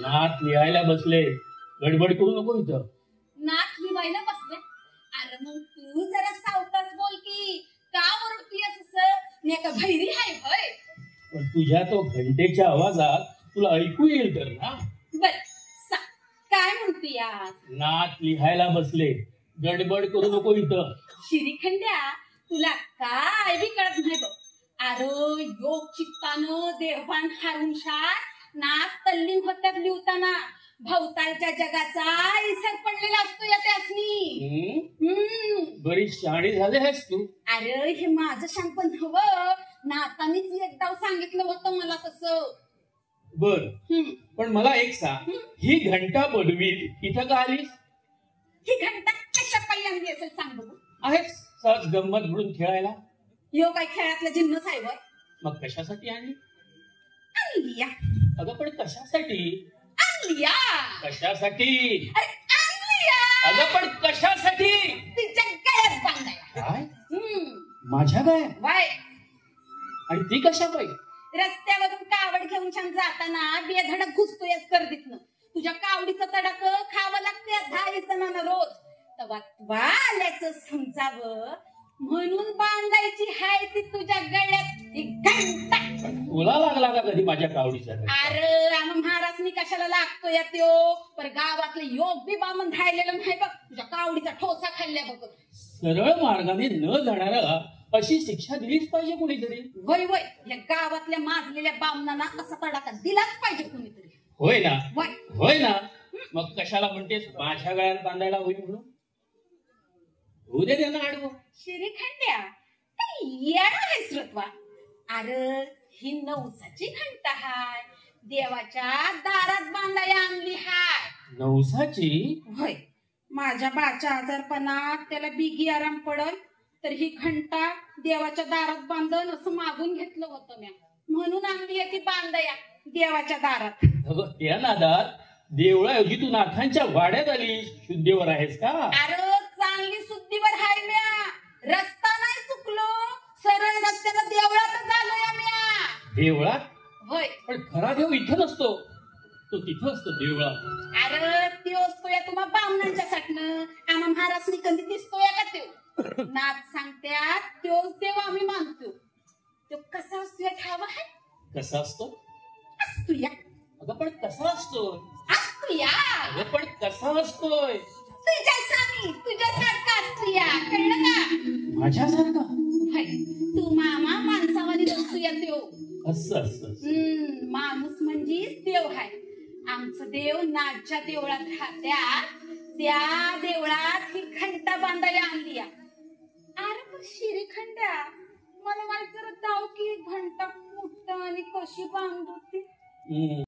नाथ लिहायला बसले, गडबड करू नको इथं. नाथ लिहायला बसले? अरे मग तू जरा सावकाश बोल की, का ओरडतीयस असं? मी का भैरी आहे होय? पण तुझ्या तो घंटेच्या आवाजात तुला ऐकू येईल तर ना. बर काय म्हणतीया? नाथ लिहायला बसले, गडबड करू नको इथं. शिरीखंड्या, तुला काय बी कळत नाही बघ. अरे योग चित्तानं देवबान हारून शार नाथ तल्लीन होत्यात लिहताना भवतालच्या जगाचा इसर पडलेला असतो या त्यासनी. बरी शाणी झाले आहेस तू. अरे हे माझं शांतपण हवं, नातानीच एकदा सांगितलं होतं मला तसं. बर, पण मला एक सांग, ही घंटा बडवी इथं का आलीस? ही घंटा कशा पायी आणली असेल सांग बघू. आहेस सहज गंमत म्हणून खेळायला? यो काय खेळातला जिन्नस आहे वय? मग कशासाठी आणली? आणलिया. अगं पण कशासाठी? आणलिया. कशासाठी? अरे आणलिया. अगं पण कशासाठी? तिच्या गळ्यात बांधायला. काय? माझ्या गळ्यात? वाय. आणि ती कशा पाहिजे? रस्त्यावरून कावड घेऊन छान जाताना बेधडक घुसतोयस गर्दीतनं. तुझ्या कावडीचं तडक खावं लागते 10 जणांना रोज. तवा आल्याचं समजावं म्हणून बांधायची हाय ती तुझ्या गळ्यात घंटा. तुला लागला का कधी माझ्या कावडीचा? अरे आम्ही महाराजनी कशाला लागतोय त्यो? पर गावातलं योग बी बामण राहिलेलं नाही बघ. तुझ्या कावडीचा ठोसा खाल्ल्या बघ. सरळ मार्गाने न जाणारा अशी शिक्षा दिलीच पाहिजे कुणीतरी. वय वय, या गावातल्या माजलेल्या बामणांना असा तडाखा दिलाच पाहिजे कुणीतरी. होय ना? होय ना? मग कशाला म्हणतेस माझ्या गळ्यात बांधायला होईल म्हणून? होऊ दे त्यांना आडवं. शिरीखंड्या, येणा आहेस रत्वा. अरे ही नवसाची घंटा हाय, देवाच्या दारात बांधाया आणली हाय. नवसाची? होय. माझ्या बाच्या आजारपणात त्याला बिगी आराम पडल तर ही घंटा देवाच्या दारात बांधन असं मागून घेतलं होतं म्या, म्हणून आणली ती बांधया देवाच्या दारात. त्या नादात देवळाऐवजी तू नाथांच्या वाड्यात आली. शुद्धीवर आहेस का? अरे चांगली शुद्धीवर हाय म्या. रस्ता नाही चुकलो, सरळ रस्त्याला देवळातच आलोय म्या. देवळात? होय. पण खरा देव इथं नसतो, तो तिथं असतो देवळात. अरे त्यो असतोय तुम्हा बामणांच्या साठनं. आम्हा महाराजनी कधी दिसतोय का त्यो? नाथ सांगत्यात त्योच देव आम्ही मानतो. तो कसा असतोय ठावा आहे? कसा असतो? असतोय. अगं पण कसा असतोय? असतोय. अगं पण कसा असतोय? तुझ्यासारखा असतोय. कळलं का? माझ्यासारखा? होय तू मामा माणसावानी नसतो या देव असं असं माणूस म्हणजेच देव हाय आमचं देव नागच्या देवळात राहत्या त्या देवळात ही घंटा बांधायला आणली अरे पण शिरीखंड्या मला वाटत दाव की घंटा कुठं आणि कशी बांधू ती